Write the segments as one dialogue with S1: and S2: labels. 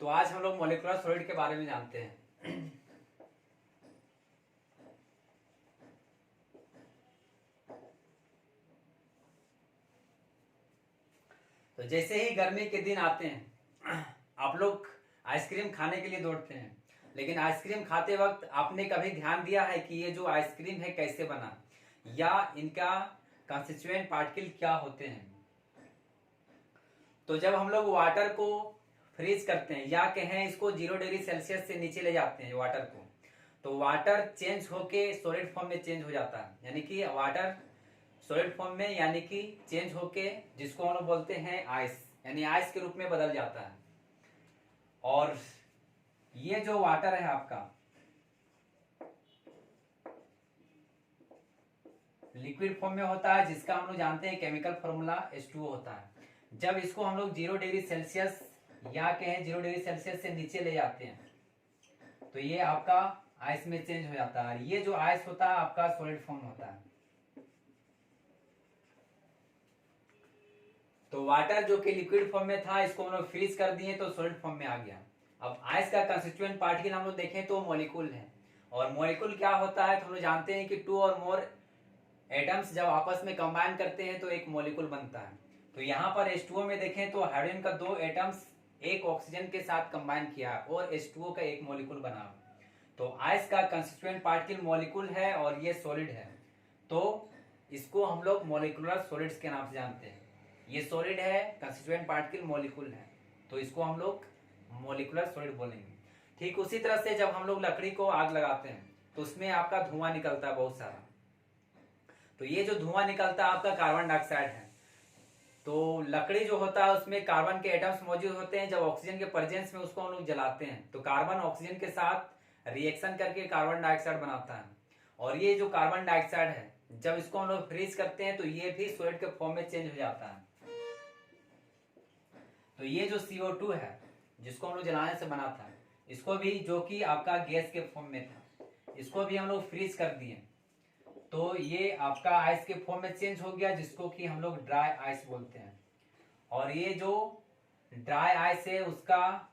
S1: तो आज हम लोग मॉलिक्यूलर सॉलिड के बारे में जानते हैं। तो जैसे ही गर्मी के दिन आते हैं आप लोग आइसक्रीम खाने के लिए दौड़ते हैं, लेकिन आइसक्रीम खाते वक्त आपने कभी ध्यान दिया है कि ये जो आइसक्रीम है कैसे बना या इनका कंस्टिट्यूएंट पार्टिकल क्या होते हैं। तो जब हम लोग वाटर को फ्रीज करते हैं या कहें इसको 0 डिग्री सेल्सियस से नीचे ले जाते हैं वाटर को, तो वाटर चेंज होके सॉलिड फॉर्म में चेंज हो जाता है, यानी कि वाटर सॉलिड फॉर्म में यानी कि चेंज होके जिसको हम लोग बोलते हैं आइस, यानी आइस के रूप में बदल जाता है। और ये जो वाटर है आपका लिक्विड फॉर्म में होता है, जिसका हम लोग जानते हैं केमिकल फॉर्मूला H2O होता है। जब इसको हम लोग 0 डिग्री सेल्सियस या कहें 0 डिग्री सेल्सियस से नीचे ले जाते हैं तो ये आपका आइस में चेंज हो जाता है। ये जो आइस होता है आपका सॉलिड फॉर्म होता है। तो वाटर जो कि लिक्विड फॉर्म में था, इसको हम लोग फ्रीज कर दिए तो सॉलिड फॉर्म में आ गया। अब आइस का कंस्टिट्यूएंट पार्टिकल हम लोग देखें तो मॉलिक्यूल है। और मॉलिक्यूल क्या होता है तो हम लोग जानते हैं कि 2 और मोर एटम्स जब आपस में कंबाइन करते हैं तो एक मॉलिक्यूल बनता है। तो यहाँ पर H2O में देखें तो हाइड्रोजन का 2 एटम्स एक ऑक्सीजन के साथ कंबाइन किया और H2O का एक मॉलिक्यूल बना। तो आइस का कंस्टिट्यूएंट पार्टिकल मॉलिक्यूल है और ये सॉलिड है, तो इसको हम लोग मॉलिक्यूलर सॉलिड्स के नाम से जानते हैं। ये सॉलिड है, कंस्टिट्यूएंट पार्टिकल मॉलिक्यूल है, तो इसको हम लोग मॉलिक्यूलर सॉलिड बोलेंगे। ठीक उसी तरह से जब हम लोग लकड़ी को आग लगाते हैं तो उसमें आपका धुआं निकलता है बहुत सारा। तो ये जो धुआं निकलता है आपका कार्बन डाइऑक्साइड है। तो लकड़ी जो होता है उसमें कार्बन के एटम्स मौजूद होते हैं। जब ऑक्सीजन के प्रेजेंस में उसको हम लोग जलाते हैं तो कार्बन ऑक्सीजन के साथ रिएक्शन करके कार्बन डाइऑक्साइड बनाता है। और ये जो कार्बन डाइऑक्साइड है जब इसको हम लोग फ्रीज करते हैं तो ये भी सॉलिड के फॉर्म में चेंज हो जाता है। तो ये जो CO2 है जिसको हम लोग जलाने से बना था, इसको भी जो कि आपका गैस के फॉर्म में था, इसको भी हम लोग फ्रीज कर दिए तो ये आपका आइस के फॉर्म में चेंज हो गया, जिसको कि हम लोग ड्राई आइस बोलते हैं। और ये जो ड्राई आइस है उसका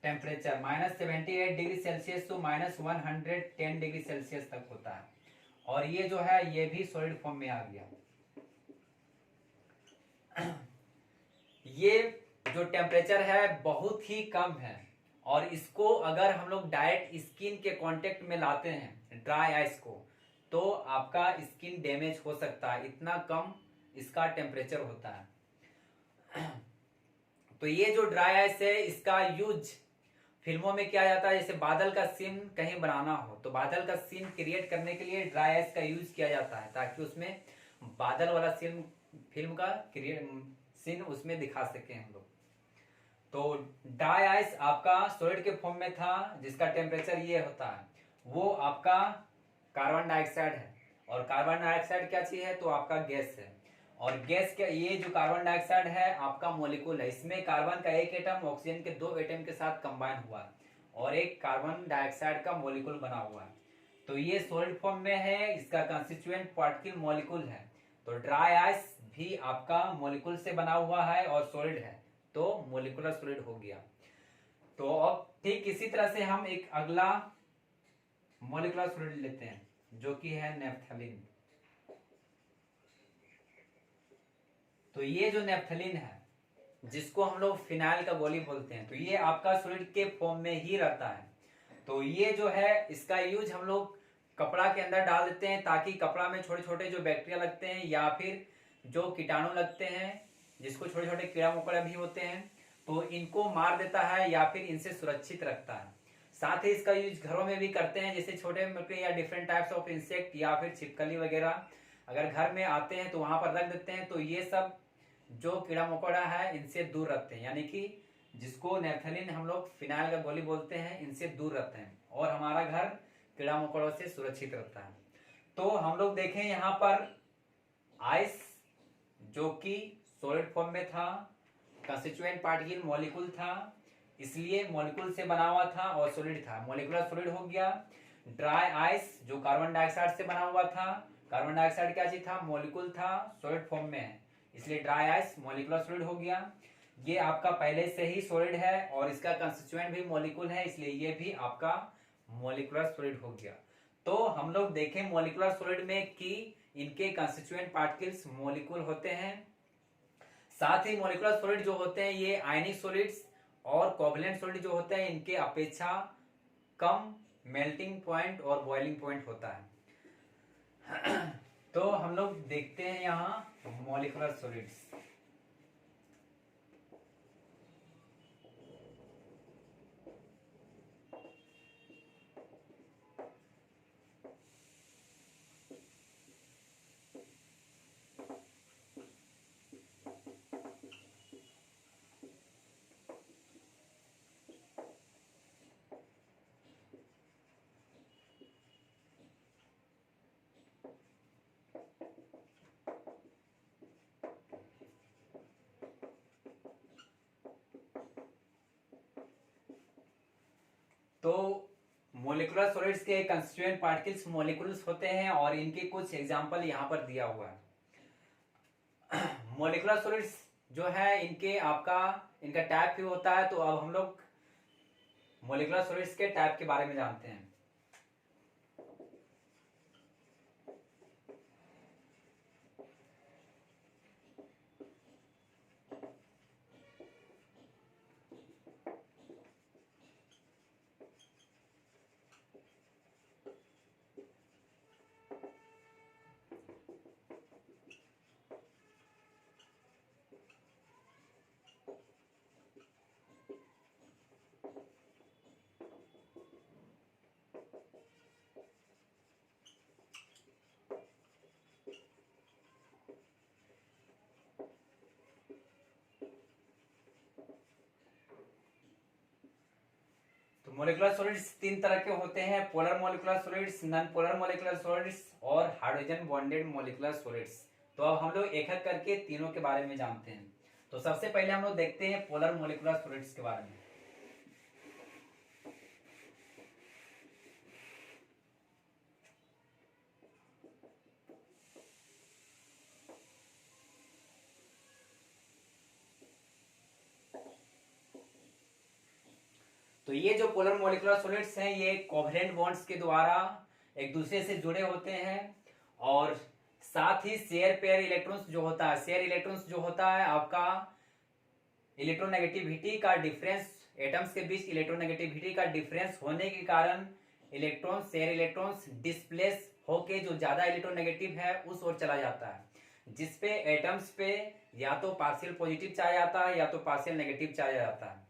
S1: temperature -78 degree Celsius to -110 degree Celsius तक होता है। और ये जो है ये भी सॉलिड फॉर्म में आ गया। ये जो टेम्परेचर है बहुत ही कम है और इसको अगर हम लोग डायरेक्ट स्किन के कांटेक्ट में लाते हैं ड्राई आइस को तो आपका स्किन डैमेज हो सकता है, इतना कम इसका टेम्परेचर होता है। तो ये जो ड्राई आइस है इसका यूज फिल्मों में किया जाता है। जैसे बादल का सीन कहीं बनाना हो तो बादल का सीन क्रिएट करने के लिए ड्राई आइस का यूज किया जाता है, ताकि उसमें बादल वाला सीन फिल्म का सीन उसमें दिखा सके हम लोग। तो ड्राई आइस आपका सॉलिड के फॉर्म में था, जिसका टेम्परेचर ये होता है। वो आपका कार्बन डाइऑक्साइड है और कार्बन डाइऑक्साइड क्या चीज है तो आपका गैस है। और गैस का ये जो कार्बन डाइऑक्साइड है आपका मॉलिक्यूल है। इसमें कार्बन का एक एटम ऑक्सीजन के 2 एटम के साथ कंबाइन हुआ है और एक कार्बन डाइऑक्साइड का मॉलिक्यूल बना हुआ है। तो ये सॉलिड फॉर्म में है, इसका कंस्टिट्यूएंट पार्टिकल मॉलिक्यूल है। तो ड्राई आइस भी आपका मॉलिक्यूल से बना हुआ है और सॉलिड है, तो मॉलिक्यूलर सॉलिड हो गया। तो अब ठीक इसी तरह से हम एक अगला मॉलिक्यूलर सॉलिड लेते हैं जो कि है नेफ्थलीन। तो ये जो नेफ्थलीन है जिसको हम लोग फिनाइल का गोली बोलते हैं, तो ये आपका सॉलिड के फॉर्म में ही रहता है। तो ये जो है इसका यूज हम लोग कपड़ा के अंदर डाल देते हैं ताकि कपड़ा में छोटे छोटे जो बैक्टीरिया लगते हैं या फिर जो कीटाणु लगते हैं, जिसको छोटे छोटे कीड़ा मकोड़ा भी होते हैं, तो इनको मार देता है या फिर इनसे सुरक्षित रखता है। साथ ही इसका यूज घरों में भी करते हैं, जैसे छोटे मोटे या डिफरेंट टाइप्स ऑफ इंसेक्ट या फिर छिपकली वगैरह अगर घर में आते हैं तो वहां पर रख देते हैं, तो ये सब जो कीड़ा मकोड़ा है इनसे दूर रखते हैं। यानी कि जिसको नेफ्थलीन हम लोग फिनाइल का गोली बोलते हैं, इनसे दूर रहते हैं और हमारा घर कीड़ा मकोड़ों से सुरक्षित रहता है। तो हम लोग देखें यहाँ पर आइस जो कि सॉलिड फॉर्म में था, कंस्टिट्यूएंट पार्टिकल मॉलिक्यूल था, इसलिए मॉलिक्यूल से बना हुआ था और सॉलिड था, मॉलिक्यूलर सॉलिड हो गया। ड्राई आइस जो कार्बन डाइऑक्साइड से बना हुआ था, कार्बन डाइऑक्साइड क्या चीज था, मॉलिक्यूल था, सॉलिड फॉर्म में है, इसलिए ड्राई आइस मॉलिक्यूलर सॉलिड हो गया। ये आपका पहले से ही सॉलिड है और इसका कंस्टिट्यूएंट भी मॉलिक्यूल है, इसलिए ये भी आपका मॉलिक्यूलर सॉलिड हो गया। तो हम लोग देखें मॉलिक्यूलर सॉलिड में कि इनके कंस्टिट्यूएंट पार्टिकल्स मॉलिक्यूल होते हैं। साथ ही मॉलिक्यूलर सॉलिड जो होते हैं ये आयनिक सॉलिड्स और कोवैलेंट सॉलिड जो होते हैं इनके अपेक्षा कम मेल्टिंग पॉइंट और बॉइलिंग पॉइंट होता है। तो हम लोग देखते हैं यहाँ मॉलिक्यूलर सॉलिड्स। तो मोलिकुलर सॉलिड्स के कंस्टिट्यूएंट पार्टिकल्स मॉलिक्यूल्स होते हैं और इनके कुछ एग्जांपल यहाँ पर दिया हुआ है। मोलिकुलर सॉलिड्स जो है इनके आपका इनका टाइप भी होता है। तो अब हम लोग मोलिकुलर सॉलिड्स के टाइप के बारे में जानते हैं। मोलिकुलर सॉलिड्स तीन तरह के होते हैं, polar molecular solids, non polar molecular solids और हाइड्रोजन बॉन्डेड मोलिकुलर सॉलिड्स। तो अब हम लोग एक एक करके तीनों के बारे में जानते हैं। तो सबसे पहले हम लोग देखते हैं पोलर मोलिकुलर सॉलिड्स के बारे में। तो ये जो पोलर मोलिकुलर सॉलिड्स हैं ये कोवैलेंट बॉन्ड्स के द्वारा एक दूसरे से जुड़े होते हैं और साथ ही शेयर पेयर इलेक्ट्रॉन्स जो होता है, शेयर इलेक्ट्रॉन्स जो होता है आपका इलेक्ट्रोनेगेटिविटी का डिफरेंस, एटम्स के बीच इलेक्ट्रोनेगेटिविटी का डिफरेंस होने के कारण इलेक्ट्रॉन्स, शेयर इलेक्ट्रॉन्स डिस्प्लेस होके जो ज्यादा इलेक्ट्रोनेगेटिव है उस ओर चला जाता है, जिसपे एटम्स पे या तो पार्शियल पॉजिटिव चार्ज आता है या तो पार्शियल नेगेटिव चार्ज आता है।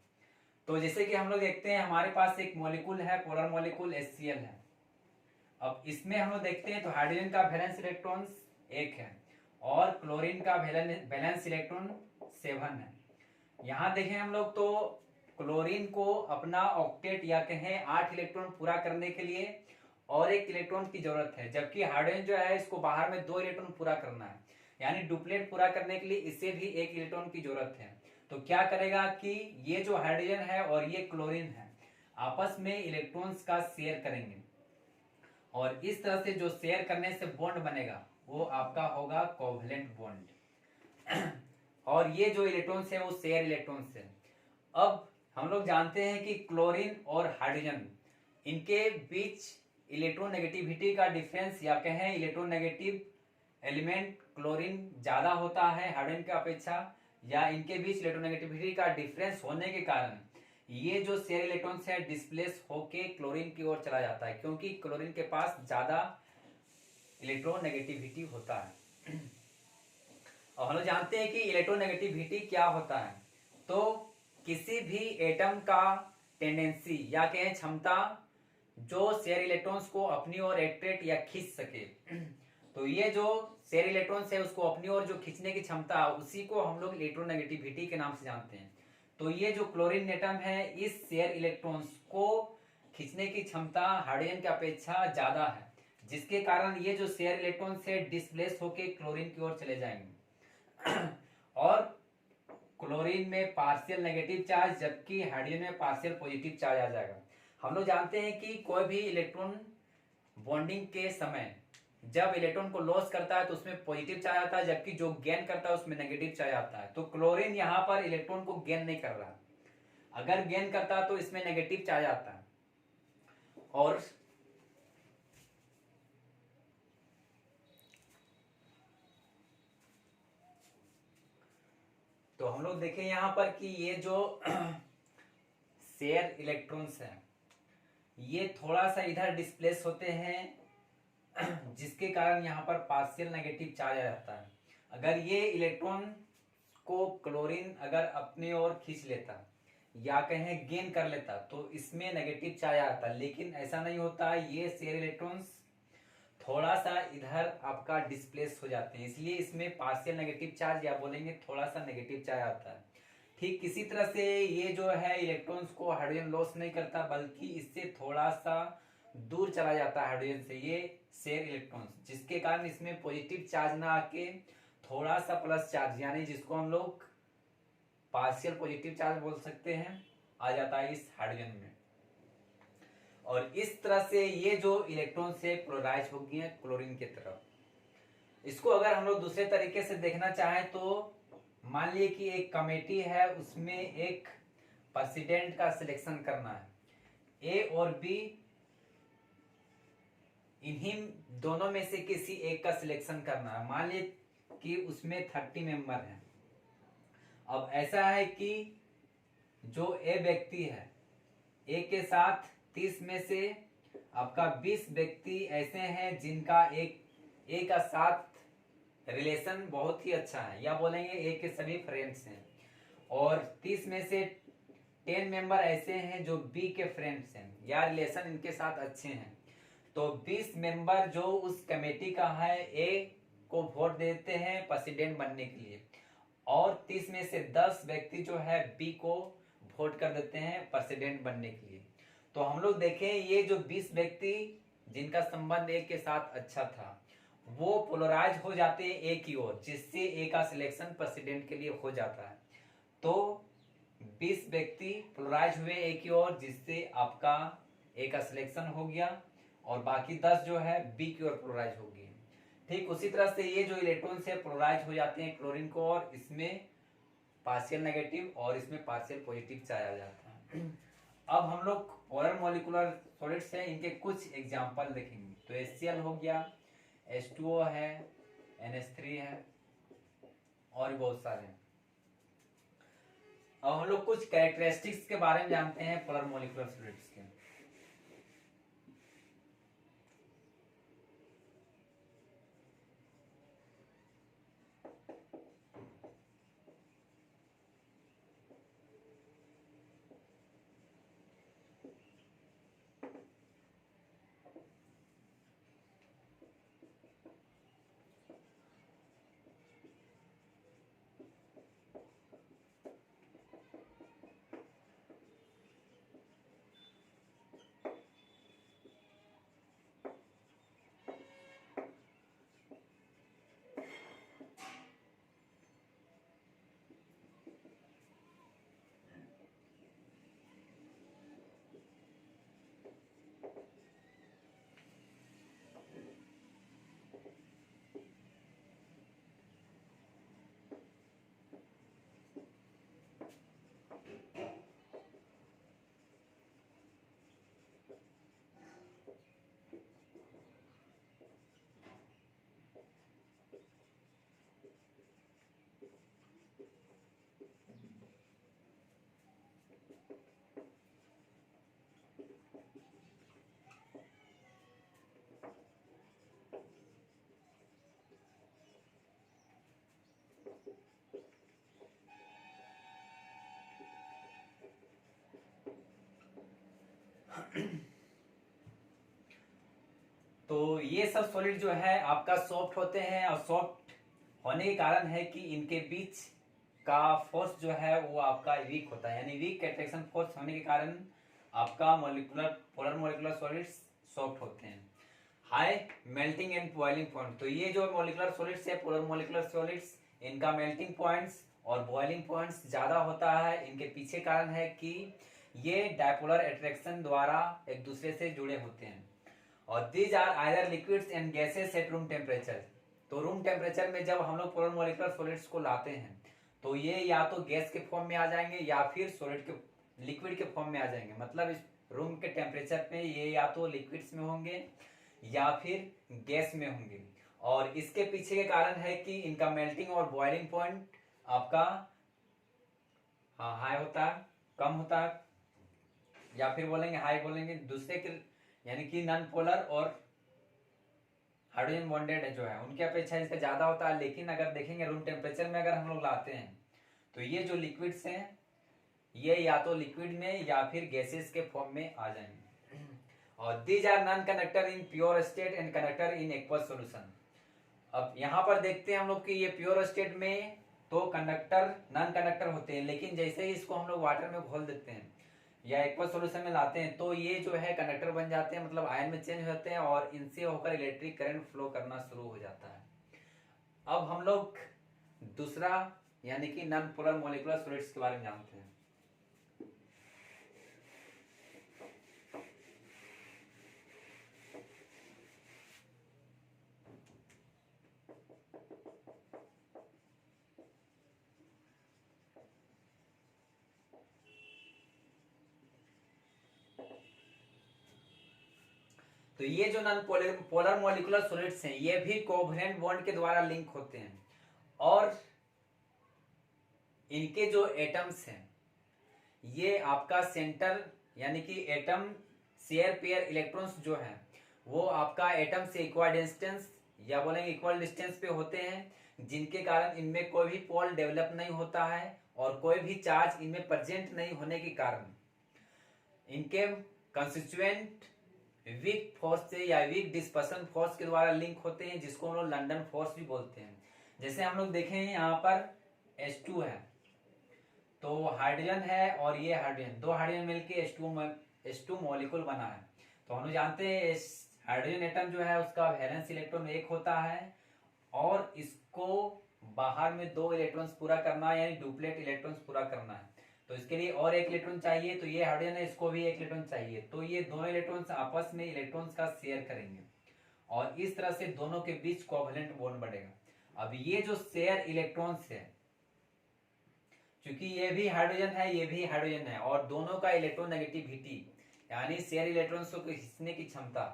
S1: तो जैसे कि हम लोग देखते हैं हमारे पास एक मॉलिक्यूल है, पोलर मॉलिक्यूल HCl है। अब इसमें हम लोग देखते हैं तो हाइड्रोजन का वैलेंस इलेक्ट्रॉन 1 है और क्लोरीन का वैलेंस इलेक्ट्रॉन 7 है। यहाँ देखें हम लोग तो क्लोरीन को अपना ऑक्टेट या कहें 8 इलेक्ट्रॉन पूरा करने के लिए और 1 इलेक्ट्रॉन की जरूरत है, जबकि हाइड्रोजन जो है इसको बाहर में 2 इलेक्ट्रॉन पूरा करना है, यानी डुप्लेट पूरा करने के लिए इसे भी 1 इलेक्ट्रॉन की जरूरत है। तो क्या करेगा कि ये जो हाइड्रोजन है और ये क्लोरीन है आपस में इलेक्ट्रॉन्स का शेयर करेंगे और इस तरह से जो शेयर करने से बॉन्ड बनेगा वो आपका होगा कोवैलेंट बॉन्ड। और ये जो इलेक्ट्रॉन्स है वो शेयर इलेक्ट्रॉन्स है। अब हम लोग जानते हैं कि क्लोरीन और हाइड्रोजन इनके बीच इलेक्ट्रोनेगेटिविटी का डिफरेंस या कहें इलेक्ट्रोनेगेटिव एलिमेंट क्लोरीन ज्यादा होता है हाइड्रोजन के अपेक्षा, या इनके बीच इलेक्ट्रोनेगेटिविटी का डिफरेंस होने के कारण ये जो शेयर इलेक्ट्रॉन्स है डिस्प्लेस होके क्लोरीन की ओर चला जाता है, क्योंकि क्लोरीन के पास ज्यादा इलेक्ट्रोनेगेटिविटी होता है। और हम लोग जानते हैं कि इलेक्ट्रोनेगेटिविटी क्या होता है। तो किसी भी एटम का टेंडेंसी या कहें क्षमता जो शेयर इलेक्ट्रॉन्स को अपनी ओर अट्रैक्ट या खींच सके, तो ये जो शेयर इलेक्ट्रॉन्स है उसको अपनी ओर जो खींचने की क्षमता है उसी को हम लोग इलेक्ट्रोनेगेटिविटी के नाम से जानते हैं। तो ये जो क्लोरीन एटम है इस शेयर इलेक्ट्रॉन्स को खींचने की क्षमता हाइड्रोजन की अपेक्षा ज्यादा है, जिसके कारण ये जो शेयर इलेक्ट्रॉन्स है डिस्प्लेस होके क्लोरीन की ओर चले जाएंगे और क्लोरीन में पार्शियल नेगेटिव चार्ज जबकि हाइड्रोजन में पार्शियल पॉजिटिव चार्ज आ जाएगा। हम लोग जानते हैं कि कोई भी इलेक्ट्रॉन बॉन्डिंग के समय जब इलेक्ट्रॉन को लॉस करता है तो उसमें पॉजिटिव चार्ज आता है, जबकि जो गेन करता है उसमें नेगेटिव चार्ज आता है। तो क्लोरीन यहाँ पर इलेक्ट्रॉन को गेन नहीं कर रहा, अगर गेन करता तो इसमें नेगेटिव चार्ज आता है। और तो हम लोग देखें यहाँ पर कि ये जो शेयर इलेक्ट्रॉन्स हैं ये थोड़ा सा इधर डिस्प्लेस होते हैं, जिसके कारण यहाँ पर पार्शियल नेगेटिव चार्ज आ जाता है। अगर ये इलेक्ट्रॉन को क्लोरीन अगर अपने ओर खींच लेता या कहें गेन कर लेता तो इसमें नेगेटिव चार्ज आता, लेकिन ऐसा नहीं होता। ये शेयर इलेक्ट्रॉन्स थोड़ा सा इधर आपका डिस्प्लेस हो जाते हैं, इसलिए इसमें पार्शियल नेगेटिव चार्ज या बोलेंगे थोड़ा सा नेगेटिव चार्ज आता है। ठीक किसी तरह से ये जो है इलेक्ट्रॉन्स को हाइड्रोजन लॉस नहीं करता, बल्कि इससे थोड़ा सा दूर चला जाता है हाइड्रोजन से ये शेयर इलेक्ट्रॉन्स, जिसके कारण इसमें पॉजिटिव चार्ज ना आके थोड़ा सा प्लस चार्ज, यानी जिसको हम लोग पार्शियल पॉजिटिव चार्ज बोल सकते हैं, आ जाता है इस हाइड्रोजन में। और इस तरह से ये जो इलेक्ट्रॉन से पोलराइज हो गई है क्लोरीन की तरफ। इसको अगर हम लोग दूसरे तरीके से देखना चाहें तो मान लीजिए कि एक कमेटी है, उसमें एक प्रेसिडेंट का सिलेक्शन करना है, ए और बी, इन्हीं दोनों में से किसी एक का सिलेक्शन करना है। मान लीजिए कि उसमें 30 मेंबर हैं। अब ऐसा है कि जो ए व्यक्ति है, ए के साथ 30 में से आपका 20 व्यक्ति ऐसे हैं जिनका एक का साथ रिलेशन बहुत ही अच्छा है, या बोलेंगे एक के सभी फ्रेंड्स हैं। और 30 में से 10 मेंबर ऐसे हैं जो बी के फ्रेंड्स हैं या रिलेशन इनके साथ अच्छे हैं। तो 20 मेंबर जो उस कमेटी का है ए को वोट देते हैं प्रेसिडेंट बनने के लिए, और 30 में से 10 व्यक्ति जो है बी को वोट कर देते हैं प्रेसिडेंट बनने के लिए। तो हम लोग देखें ये जो 20 व्यक्ति जिनका संबंध ए के साथ अच्छा था वो पोलराइज हो जाते हैं ए की ओर, जिससे ए का सिलेक्शन प्रेसिडेंट के लिए हो जाता है। तो 20 व्यक्ति पोलराइज हुए ए की ओर, जिससे आपका ए का सिलेक्शन हो गया, और बाकी 10 जो है बी की ओर पोलराइज हो गए। ठीक उसी तरह से ये जो इलेक्ट्रॉन से पोलराइज हो जाते हैं क्लोरीन को, और इसमें पार्शियल नेगेटिव और इसमें पार्शियल पॉजिटिव चार्ज आ जाता है। अब हम लोग पोलर मॉलिक्यूलर सॉलिड्स हैं, इनके कुछ एग्जांपल देखेंगे। तो HCl हो गया, H2O है, NH3 है, और भी बहुत सारे हैं। अब हम लोग कुछ कैरेक्टरिस्टिक्स के बारे में जानते हैं पोलर मॉलिक्यूलर सॉलिड्स के। तो ये सब सॉलिड जो है आपका सॉफ्ट होते हैं, और सॉफ्ट होने के कारण है कि इनके बीच का फोर्स जो है वो आपका वीक होता है, यानी वीक अट्रैक्शन फोर्स होने के कारण आपका पोलर मॉलिक्यूलर सॉलिड्स सॉफ्ट होते हैं। High melting and boiling point, तो ये जो मॉलिक्यूलर सॉलिड्स है पोलर मॉलिक्यूलर सॉलिड्स, इनका मेल्टिंग पॉइंट्स और बॉइलिंग पॉइंट्स ज्यादा होता है। इनके पीछे कारण है कि ये डायपोलर अट्रैक्शन द्वारा एक दूसरे से जुड़े होते हैं। और these are either liquids and gases at room temperature. तो रूम टेम्परेचर में जब हम लोग पोलर मॉलिक्यूलर सॉलिड्स को लाते हैं तो ये या तो गैस के फॉर्म में आ जाएंगे या फिर सॉलिड के लिक्विड के फॉर्म में आ जाएंगे। मतलब इस रूम के टेम्परेचर पे ये या तो लिक्विड्स में होंगे या फिर गैस में होंगे। और इसके पीछे के कारण है कि इनका मेल्टिंग और बॉइलिंग पॉइंट आपका हाई होता है, कम होता है, या फिर बोलेंगे हाई बोलेंगे। दूसरे के यानी कि नॉन पोलर और हाइड्रोजन बॉन्डेड जो है उनकी अपेक्षा इसका ज्यादा होता है। लेकिन अगर देखेंगे रूम टेम्परेचर में अगर हम लोग लाते हैं तो ये जो लिक्विड्स हैं ये या तो लिक्विड में या फिर गैसेस के फॉर्म में आ जाएंगे। और these are non conductor in pure state and conductor in aqueous solution. अब यहाँ पर देखते हैं हम लोग कि ये प्योर स्टेट में तो कंडक्टर नॉन कंडक्टर होते हैं, लेकिन जैसे ही इसको हम लोग वाटर में घोल देते हैं या एक्वस सॉल्यूशन में लाते हैं तो ये जो है कंडक्टर बन जाते हैं, मतलब आयन में चेंज होते हैं और इनसे होकर इलेक्ट्रिक करंट फ्लो करना शुरू हो जाता है। अब हम लोग दूसरा यानी कि नॉन पोलर मॉलिक्यूलर सॉलिड्स के बारे में जानते हैं। तो ये जो नॉन पोलर मॉलिक्यूलर सॉलिड्स हैं ये भी कोवैलेंट बॉन्ड के द्वारा लिंक होते हैं और इनके जो एटम्स हैं ये आपका सेंटर यानी कि एटम शेयर पेयर इलेक्ट्रॉन्स जो है वो आपका एटम से इक्वल डिस्टेंस या बोलेंगे इक्वल डिस्टेंस पे होते हैं, जिनके कारण इनमें कोई भी पोल डेवलप नहीं होता है और कोई भी चार्ज इनमें प्रेजेंट नहीं होने के कारण इनके कंस्टिट्यूएंट वीक फोर्स से या वीक डिस्पर्सन फोर्स के द्वारा लिंक होते हैं, जिसको हम लोग लंदन फोर्स भी बोलते हैं। जैसे हम लोग देखें यहाँ पर H2 है तो हाइड्रोजन है और ये हाइड्रोजन, दो हाइड्रोजन मिलके H2 मॉलिक्यूल बना है। तो हम लोग जानते हैं हाइड्रोजन एटम जो है उसका वैलेंस इलेक्ट्रॉन 1 होता है और इसको बाहर में 2 इलेक्ट्रॉन्स पूरा करना है यानी डुप्लेट इलेक्ट्रॉन्स पूरा करना है। तो इसके लिए और 1 इलेक्ट्रॉन चाहिए, तो ये हाइड्रोजन है इसको भी 1 इलेक्ट्रॉन चाहिए। तो ये दोनों इलेक्ट्रॉन्स आपस में इलेक्ट्रॉन्स का शेयर करेंगे और इस तरह से दोनों के बीच कोवैलेंट बॉन्ड बनेगा। अब ये जो शेयर इलेक्ट्रॉन्स है क्योंकि ये भी हाइड्रोजन है ये भी हाइड्रोजन है और दोनों का इलेक्ट्रोनेगेटिविटी यानी शेयर इलेक्ट्रॉन्स को खींचने की क्षमता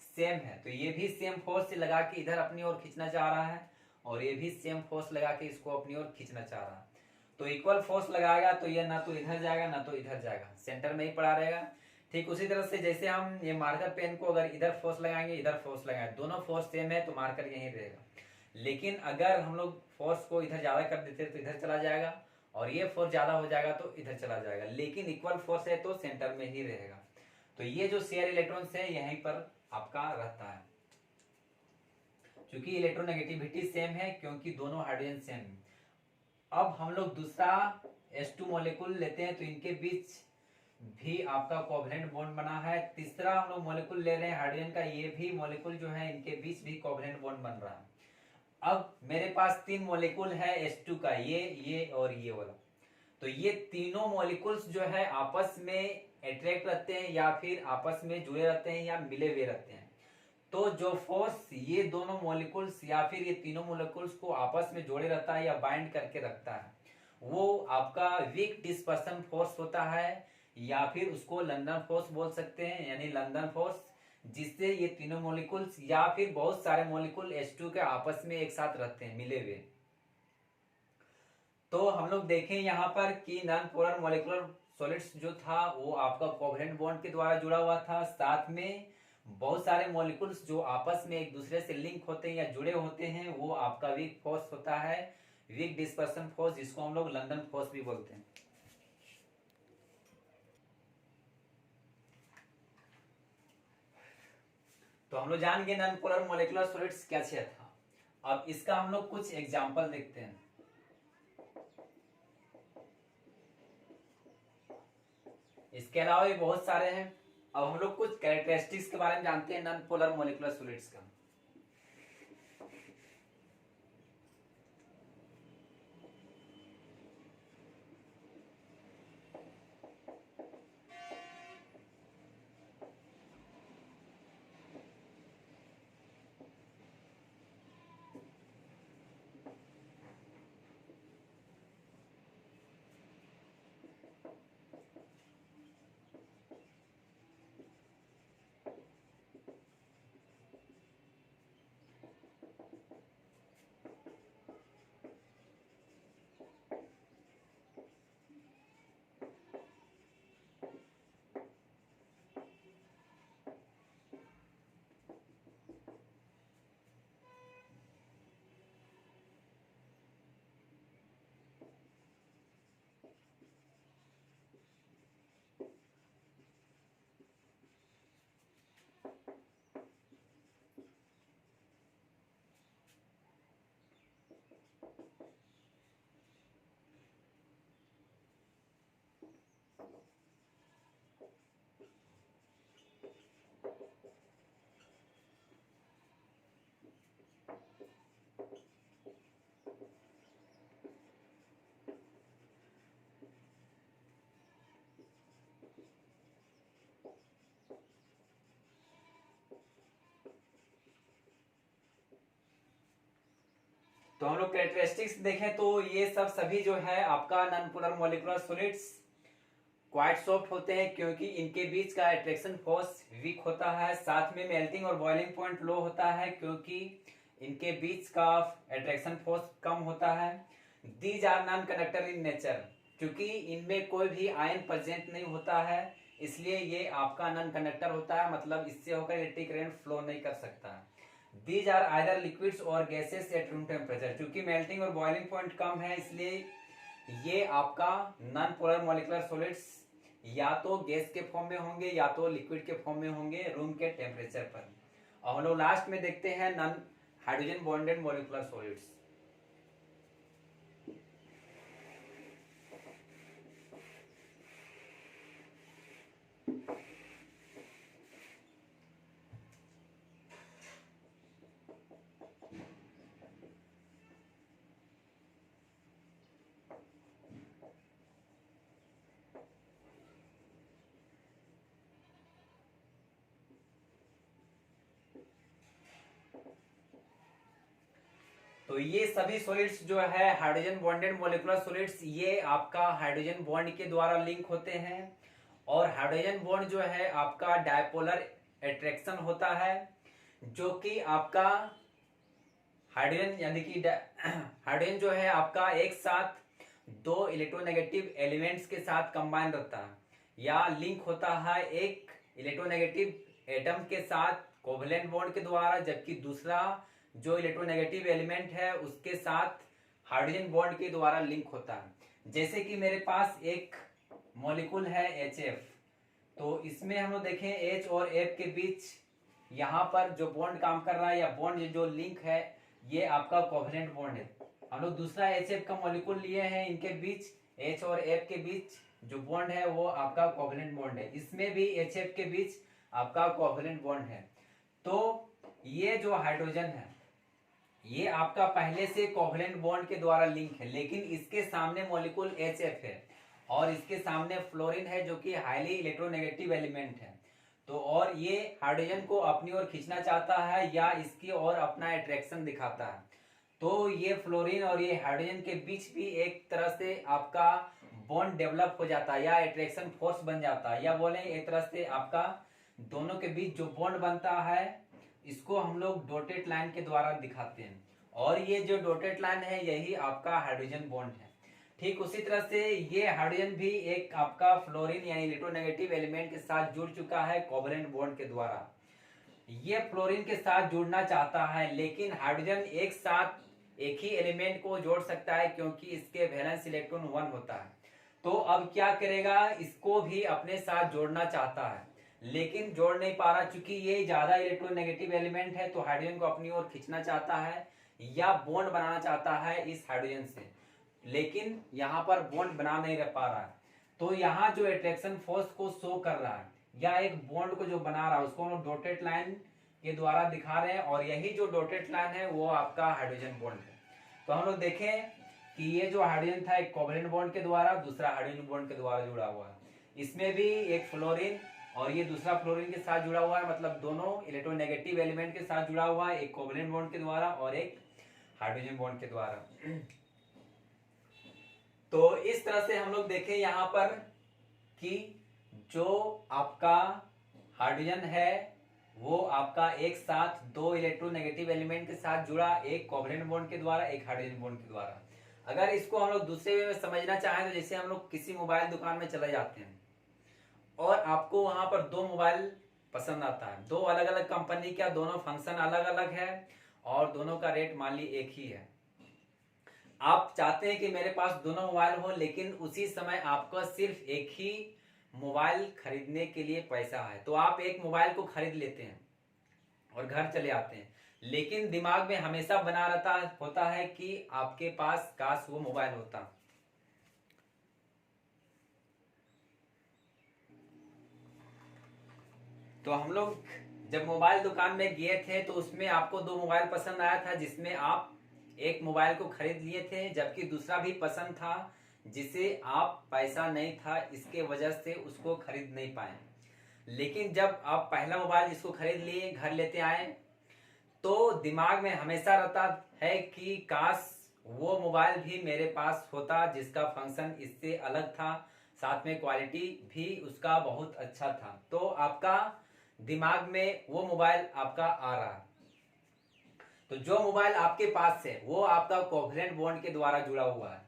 S1: सेम है, तो ये भी सेम फोर्स से लगा के इधर अपनी ओर खींचना चाह रहा है और ये भी सेम फोर्स लगा के इसको अपनी ओर खींचना चाह रहा है। तो इक्वल फोर्स लगाएगा तो ये ना तो इधर जाएगा ना तो इधर जाएगा, सेंटर में ही पड़ा रहेगा। ठीक उसी तरह से जैसे हम ये मार्कर पेन को अगर इधर फोर्स लगाएंगे इधर फोर्स लगाएंगे, दोनों फोर्स सेम है तो मार्कर यहीं रहेगा। लेकिन अगर हम लोग फोर्स को इधर ज्यादा कर देते तो इधर चला जाएगा और ये फोर्स ज्यादा हो जाएगा तो इधर चला जाएगा, लेकिन इक्वल फोर्स है तो सेंटर में ही रहेगा। तो ये जो शेयर इलेक्ट्रॉन्स है यहीं पर आपका रहता है क्योंकि इलेक्ट्रोनेगेटिविटी सेम है क्योंकि दोनों हाइड्रोजन सेम है। अब हम लोग दूसरा H2 मॉलिक्यूल लेते हैं तो इनके बीच भी आपका कोवैलेंट बॉन्ड बना है। तीसरा हम लोग मॉलिक्यूल ले रहे हैं हाइड्रोजन का, ये भी मॉलिक्यूल जो है इनके बीच भी कोवैलेंट बॉन्ड बन रहा है। अब मेरे पास 3 मॉलिक्यूल है H2 का, ये और ये वाला। तो ये तीनों मॉलिक्यूल्स जो है आपस में अट्रैक्ट रहते हैं या फिर आपस में जुड़े रहते हैं या मिले हुए रहते हैं। तो जो फोर्स ये दोनों मॉलिक्यूल्स या फिर ये तीनों मॉलिक्यूल्स को आपस में जोड़े रहता है या बाइंड करके रखता है वो आपका वीक डिस्पर्सन फोर्स होता है या फिर उसको लंदन फोर्स बोल सकते हैं, यानी लंदन फोर्स, जिससे ये तीनों मॉलिक्यूल्स या फिर बहुत सारे मॉलिक्यूल H2 के आपस में एक साथ रहते हैं मिले हुए। तो हम लोग देखें यहाँ पर कि नॉन पोलर मॉलिक्यूलर सॉलिड्स जो था वो आपका कोवैलेंट बॉन्ड के द्वारा जुड़ा हुआ था, साथ में बहुत सारे मॉलिक्यूल्स जो आपस में एक दूसरे से लिंक होते हैं या जुड़े होते हैं वो आपका वीक फोर्स होता है, वीक डिस्पर्सन फोर्स, जिसको हम लोग लंदन फोर्स भी बोलते हैं। तो हम लोग जान गए नॉन पोलर मॉलिक्यूलर सॉलिड्स क्या था। अब इसका हम लोग कुछ एग्जांपल देखते हैं। इसके अलावा भी बहुत सारे हैं। अब हम लोग कुछ कैरेक्टरिस्टिक्स के बारे में जानते हैं नॉन पोलर मॉलिक्यूलर सॉलिड्स का। तो हम लोग कैरेक्टरिस्टिक्स देखें तो ये सब सभी जो है आपका non polar molecular solids quite soft होते हैं, क्योंकि इनके बीच का अट्रैक्शन फोर्स वीक होता है। साथ में मेल्टिंग और बॉइलिंग पॉइंट लो होता है, क्योंकि इनके बीच का अट्रैक्शन फोर्स कम होता है। These are non conductor in nature, क्योंकि इनमें कोई भी आयन प्रेजेंट नहीं होता है, इसलिए ये आपका नॉन कंडक्टर होता है, मतलब इससे होकर इलेक्ट्रिक करंट फ्लो नहीं कर सकता। दीज आर आइदर लिक्विड्स और गैसेस एट रूम टेम्परेचर, क्योंकि मेल्टिंग और बॉइलिंग पॉइंट कम है, इसलिए ये आपका नॉन पोलर मॉलिक्यूलर सॉलिड्स या तो गैस के फॉर्म में होंगे या तो लिक्विड के फॉर्म में होंगे रूम के टेम्परेचर पर। और हम लोग लास्ट में देखते हैं non hydrogen bonded molecular solids. तो ये सभी सॉलिड्स जो है हाइड्रोजन बॉन्डेड मॉलिक्यूलर सॉलिड्स, ये आपका हाइड्रोजन बॉन्ड के द्वारा लिंक होते हैं। और हाइड्रोजन बॉन्ड जो है आपका डायपोलर अट्रैक्शन होता है, जो कि आपका हाइड्रोजन यानी कि हाइड्रोजन जो है आपका एक साथ दो इलेक्ट्रोनेगेटिव एलिमेंट्स के साथ कंबाइन रहता है या लिंक होता है एक इलेक्ट्रोनेगेटिव एटम के साथ कोवेलेंट बॉन्ड के द्वारा, जबकि दूसरा जो इलेक्ट्रोनेगेटिव एलिमेंट है उसके साथ हाइड्रोजन बॉन्ड के द्वारा लिंक होता है। जैसे कि मेरे पास एक मॉलिक्यूल है HF, तो इसमें हम लोग देखें H और F के बीच यहाँ पर जो बॉन्ड काम कर रहा है या बॉन्ड जो लिंक है, ये आपका कोवेलेंट बॉन्ड है। हम लोग दूसरा HF का मॉलिक्यूल लिए हैं, इनके बीच H और F के बीच जो बॉन्ड है वो आपका कोवेलेंट बॉन्ड है। इसमें भी HF के बीच आपका कोवेलेंट बॉन्ड है। तो ये जो हाइड्रोजन है ये आपका पहले से कोवेलेंट बॉन्ड के द्वारा लिंक है, लेकिन इसके सामने मॉलिक्यूल HF है और इसके सामने फ्लोरीन है जो कि हाईली इलेक्ट्रोनेगेटिव एलिमेंट है। तो और ये हाइड्रोजन को अपनी ओर खींचना चाहता है या इसकी ओर अपना अट्रैक्शन दिखाता है। तो ये फ्लोरीन और ये हाइड्रोजन के बीच भी एक तरह से आपका बॉन्ड डेवलप हो जाता है या अट्रैक्शन फोर्स बन जाता है, या बोले एक तरह से आपका दोनों के बीच जो बॉन्ड बनता है इसको हम लोग डॉटेड लाइन के द्वारा दिखाते हैं। और ये जो डॉटेड लाइन है यही आपका हाइड्रोजन बॉन्ड है। ठीक उसी तरह से ये हाइड्रोजन भी एक आपका फ्लोरीन यानी इलेक्ट्रोनेगेटिव एलिमेंट के साथ जुड़ चुका है कोवेलेंट बॉन्ड के द्वारा। ये फ्लोरीन के साथ जुड़ना चाहता है, लेकिन हाइड्रोजन एक साथ एक ही एलिमेंट को जोड़ सकता है क्योंकि इसके वैलेंस इलेक्ट्रॉन 1 होता है। तो अब क्या करेगा, इसको भी अपने साथ जोड़ना चाहता है लेकिन जोड़ नहीं पा रहा, चूंकि ये ज्यादा इलेक्ट्रोनेगेटिव एलिमेंट है तो हाइड्रोजन को अपनी ओर खींचना चाहता है या बॉन्ड बनाना चाहता है इस हाइड्रोजन से, लेकिन यहाँ पर बॉन्ड बना नहीं रह पा रहा है। तो यहाँ जो अट्रैक्शन फोर्स को शो कर रहा है या एक बॉन्ड को जो बना रहा है उसको हम डॉटेड लाइन के द्वारा दिखा रहे हैं, और यही जो डॉटेड लाइन है वो आपका हाइड्रोजन बॉन्ड है। तो हम लोग देखें कि ये जो हाइड्रोजन था एक कोवेलेंट बॉन्ड के द्वारा दूसरा हाइड्रोजन बॉन्ड के द्वारा जुड़ा हुआ है। इसमें भी एक फ्लोरीन और ये दूसरा फ्लोरीन के साथ जुड़ा हुआ है, मतलब दोनों इलेक्ट्रोनेगेटिव एलिमेंट के साथ जुड़ा हुआ है, एक कोवेलेंट बॉन्ड के द्वारा और एक हाइड्रोजन बॉन्ड के द्वारा। तो इस तरह से हम लोग देखें यहाँ पर कि जो आपका हाइड्रोजन है वो आपका एक साथ दो इलेक्ट्रोनेगेटिव एलिमेंट के साथ जुड़ा, एक कोवेलेंट बॉन्ड के द्वारा एक हाइड्रोजन बॉन्ड के द्वारा। अगर इसको हम लोग दूसरे वे में समझना चाहें तो जैसे हम लोग किसी मोबाइल दुकान में चले जाते हैं और आपको वहां पर दो मोबाइल पसंद आता है, दो अलग अलग कंपनी का, दोनों फंक्शन अलग अलग है और दोनों का रेट मान ली एक ही है। आप चाहते हैं कि मेरे पास दोनों मोबाइल हो, लेकिन उसी समय आपको सिर्फ एक ही मोबाइल खरीदने के लिए पैसा है, तो आप एक मोबाइल को खरीद लेते हैं और घर चले आते हैं, लेकिन दिमाग में हमेशा बना रहता होता है कि आपके पास काश वो मोबाइल होता। तो हम लोग जब मोबाइल दुकान में गए थे तो उसमें आपको दो मोबाइल पसंद आया था, जिसमें आप एक मोबाइल को खरीद लिए थे, जबकि दूसरा भी पसंद था जिसे आप पैसा नहीं था इसके वजह से उसको खरीद नहीं पाए। लेकिन जब आप पहला मोबाइल जिसको खरीद लिए घर लेते आए तो दिमाग में हमेशा रहता है कि काश वो मोबाइल भी मेरे पास होता जिसका फंक्शन इससे अलग था, साथ में क्वालिटी भी उसका बहुत अच्छा था। तो आपका दिमाग में वो मोबाइल आपका आ रहा है। तो जो मोबाइल आपके पास है वो आपका कोवलेंट बॉन्ड के द्वारा जुड़ा हुआ है।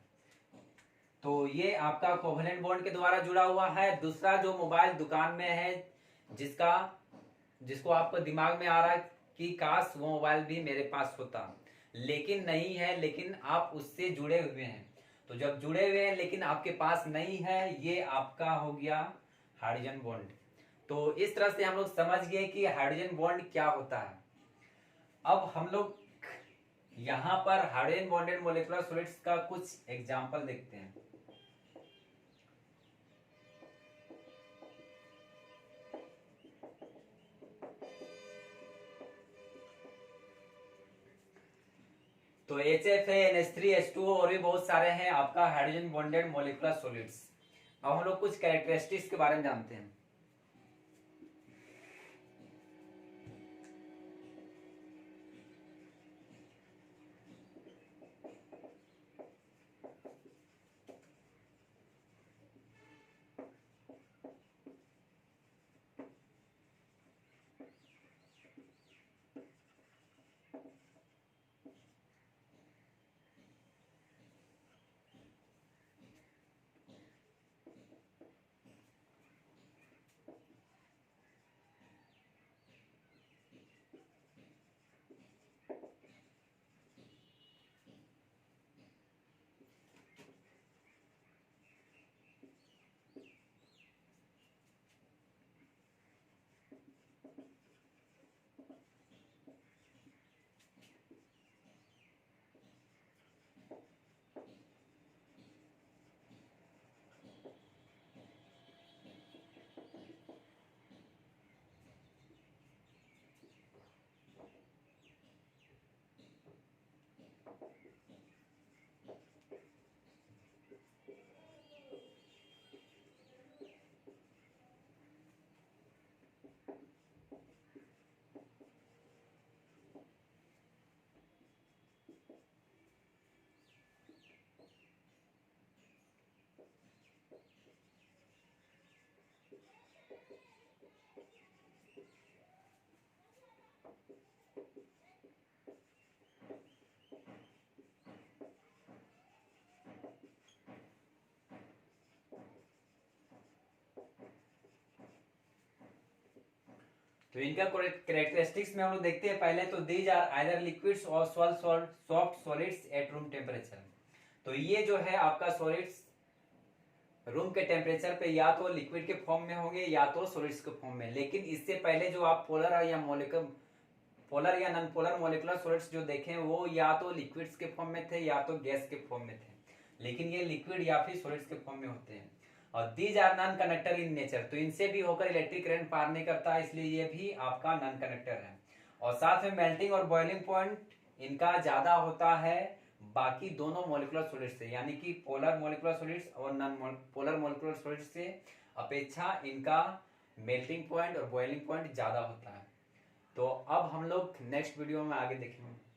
S1: तो ये आपका कोवलेंट बॉन्ड के द्वारा जुड़ा हुआ है। दूसरा जो मोबाइल दुकान में है जिसको आपको दिमाग में आ रहा है कि काश वो मोबाइल भी मेरे पास होता, लेकिन नहीं है, लेकिन आप उससे जुड़े हुए हैं। तो जब जुड़े हुए हैं लेकिन आपके पास नहीं है, ये आपका हो गया हाइड्रोजन बॉन्ड। तो इस तरह से हम लोग समझ गए कि हाइड्रोजन बॉन्ड क्या होता है। अब हम लोग यहाँ पर हाइड्रोजन बॉन्डेड मोलिकुलर सॉलिड्स का कुछ एग्जांपल देखते हैं। तो HFA, NH3, H2O और भी बहुत सारे हैं आपका हाइड्रोजन बॉन्डेड मोलिकुलर सॉलिड्स। अब हम लोग कुछ कैरेक्टरिस्टिक्स के बारे में जानते हैं। तो इनका कैरेक्टरिस्टिक्स में हम लोग देखते हैं। पहले तो दीज आर आइदर लिक्विड्स और soft solids eight room temperature. तो ये जो है आपका सॉलिड्स रूम के टेम्परेचर पे या तो लिक्विड के फॉर्म में होंगे या तो सॉलिड्स के फॉर्म में। लेकिन इससे पहले जो आप पोलर या नॉन पोलर मोलिकुलर सॉलिड्स जो देखें वो या तो लिक्विड्स के फॉर्म में थे या तो गैस के फॉर्म में थे, लेकिन ये लिक्विड या फिर सॉलिड्स के फॉर्म में होते हैं। और these are non conductor in nature. तो इनसे भी होकर इलेक्ट्रिक करंट पार नहीं करता, इसलिए ये भी आपका नॉन कंडक्टर है। और साथ में मेल्टिंग और बॉइलिंग पॉइंट इनका ज्यादा होता है बाकी दोनों मोलिकुलर सॉलिड्स से, यानी कि पोलर मोलिकुलर सॉलिड्स और नॉन पोलर मोलिकुलर सॉलिड्स से अपेक्षा इनका मेल्टिंग पॉइंट और बॉइलिंग पॉइंट ज्यादा होता है। तो अब हम लोग नेक्स्ट वीडियो में आगे देखेंगे।